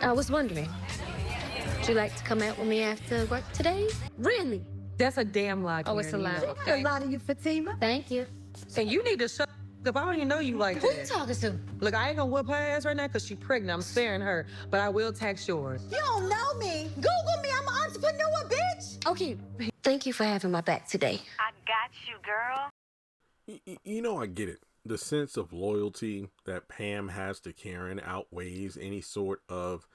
I was wondering, would you like to come out with me after work today? Really? That's a damn lie. Oh, it's a lie. Okay. A lie to you, Fatima. Thank you. And you need to shut up. I don't even know you like Who that. you talking to? Look, I ain't gonna whip her ass right now because she's pregnant. I'm sparing her, but I will tax yours. You don't know me. Google me. I'm an entrepreneur, bitch. Okay, thank you for having my back today. I got you, girl. You know, I get it. The sense of loyalty that Pam has to Karen outweighs any sort of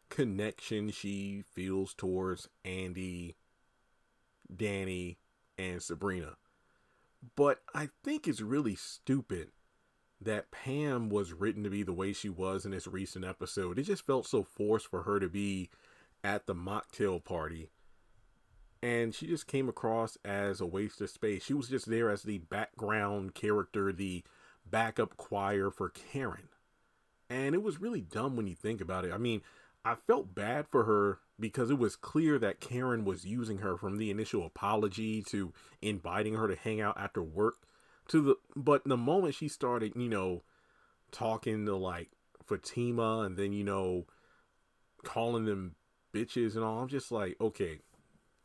connection she feels towards Andy, Danny, and Sabrina. But I think it's really stupid that Pam was written to be the way she was in this recent episode. It just felt so forced for her to be at the mocktail party. And she just came across as a waste of space. She was just there as the background character, the backup choir for Karen. And it was really dumb when you think about it. I mean, I felt bad for her because it was clear that Karen was using her, from the initial apology to inviting her to hang out after work but the moment she started, talking to like Fatima and then, calling them bitches and all, I'm just like, okay,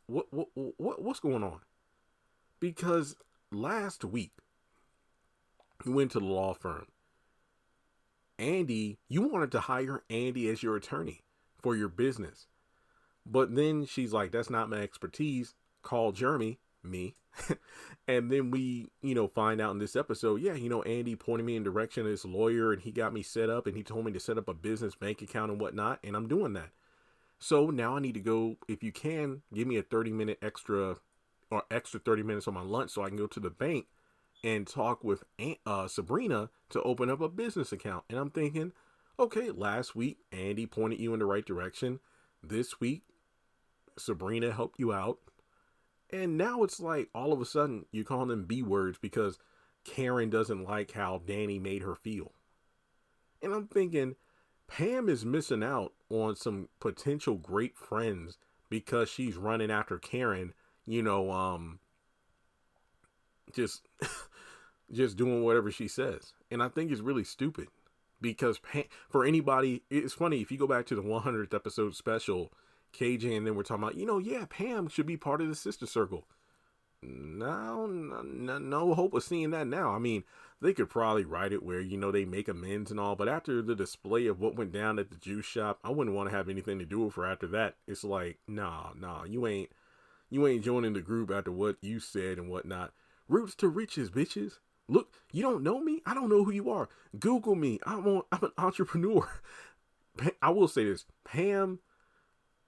what's going on? Because last week you went to the law firm. Andy, you wanted to hire Andy as your attorney for your business. But then she's like, that's not my expertise. Call Jeremy, me. And then we, find out in this episode, Andy pointed me in direction of this lawyer and he got me set up and he told me to set up a business bank account and whatnot. And I'm doing that. So now I need to go, if you can, give me a 30-minute extra 30 minutes on my lunch so I can go to the bank and talk with Sabrina to open up a business account. And I'm thinking, okay, last week, Andy pointed you in the right direction. This week, Sabrina helped you out. And now it's like, all of a sudden, you're calling them B words because Karen doesn't like how Danny made her feel. And I'm thinking, Pam is missing out on some potential great friends because she's running after Karen, just doing whatever she says. And I think it's really stupid because for anybody, it's funny, if you go back to the 100th episode special, KJ and then we're talking about, Pam should be part of the sister circle. No hope of seeing that now. I mean, they could probably write it where, they make amends and all, but after the display of what went down at the juice shop, I wouldn't want to have anything to do with her after that. It's like, nah, you ain't joining the group after what you said and whatnot. Roots to riches, bitches. Look, you don't know me? I don't know who you are. Google me. I'm an entrepreneur. I will say this. Pam,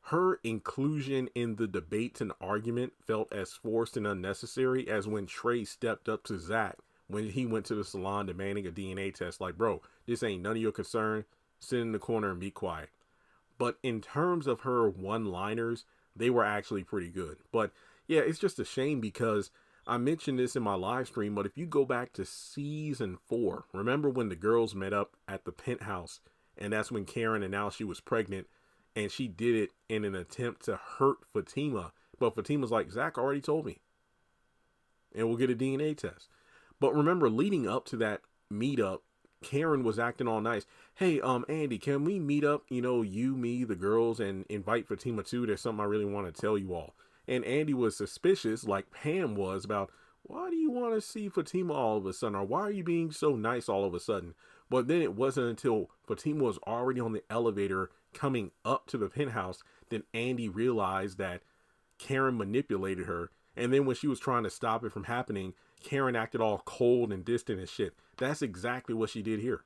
her inclusion in the debates and argument felt as forced and unnecessary as when Trey stepped up to Zach when he went to the salon demanding a DNA test. Like, bro, this ain't none of your concern. Sit in the corner and be quiet. But in terms of her one-liners, they were actually pretty good. But yeah, it's just a shame because I mentioned this in my live stream, but if you go back to season 4, remember when the girls met up at the penthouse and that's when Karen announced she was pregnant and she did it in an attempt to hurt Fatima. But Fatima's like, Zach already told me. And we'll get a DNA test. But remember, leading up to that meetup, Karen was acting all nice. Hey, Andy, can we meet up, you, me, the girls, and invite Fatima too? There's something I really want to tell you all. And Andy was suspicious, like Pam was, about why do you want to see Fatima all of a sudden? Or why are you being so nice all of a sudden? But then it wasn't until Fatima was already on the elevator coming up to the penthouse that Andy realized that Karen manipulated her. And then when she was trying to stop it from happening, Karen acted all cold and distant and shit. That's exactly what she did here.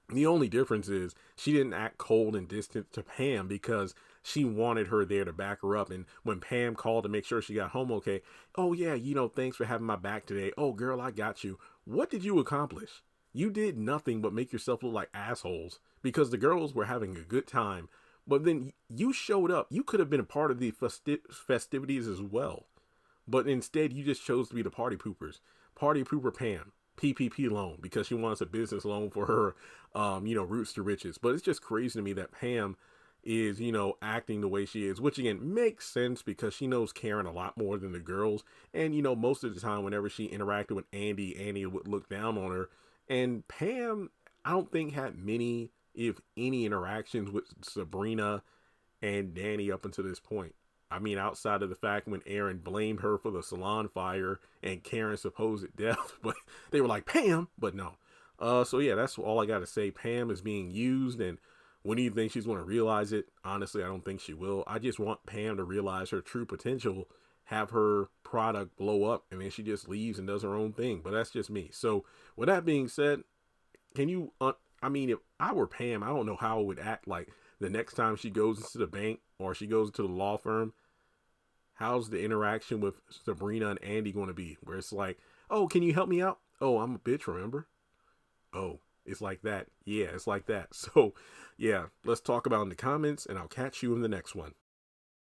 The only difference is she didn't act cold and distant to Pam because she wanted her there to back her up. And when Pam called to make sure she got home okay, oh yeah, thanks for having my back today. Oh girl, I got you. What did you accomplish? You did nothing but make yourself look like assholes because the girls were having a good time. But then you showed up. You could have been a part of the festivities as well. But instead, you just chose to be the party poopers. Party pooper Pam. PPP loan because she wants a business loan for her, roots to riches. But it's just crazy to me that Pam is, acting the way she is, which again makes sense because she knows Karen a lot more than the girls. And, most of the time, whenever she interacted with Andy, Andy would look down on her. And Pam, I don't think had many if any, interactions with Sabrina and Danny up until this point. I mean, outside of the fact when Aaron blamed her for the salon fire and Karen's supposed death, but they were like, Pam, but no. So yeah, that's all I got to say. Pam is being used, and when do you think she's going to realize it? Honestly, I don't think she will. I just want Pam to realize her true potential, have her product blow up, and then she just leaves and does her own thing. But that's just me. So with that being said, can you, I mean, if I were Pam, I don't know how I would act like the next time she goes into the bank or she goes to the law firm. How's the interaction with Sabrina and Andy going to be? Where it's like, oh, can you help me out? Oh, I'm a bitch, remember? Oh, it's like that. Yeah, it's like that. So, yeah, let's talk about it in the comments, and I'll catch you in the next one.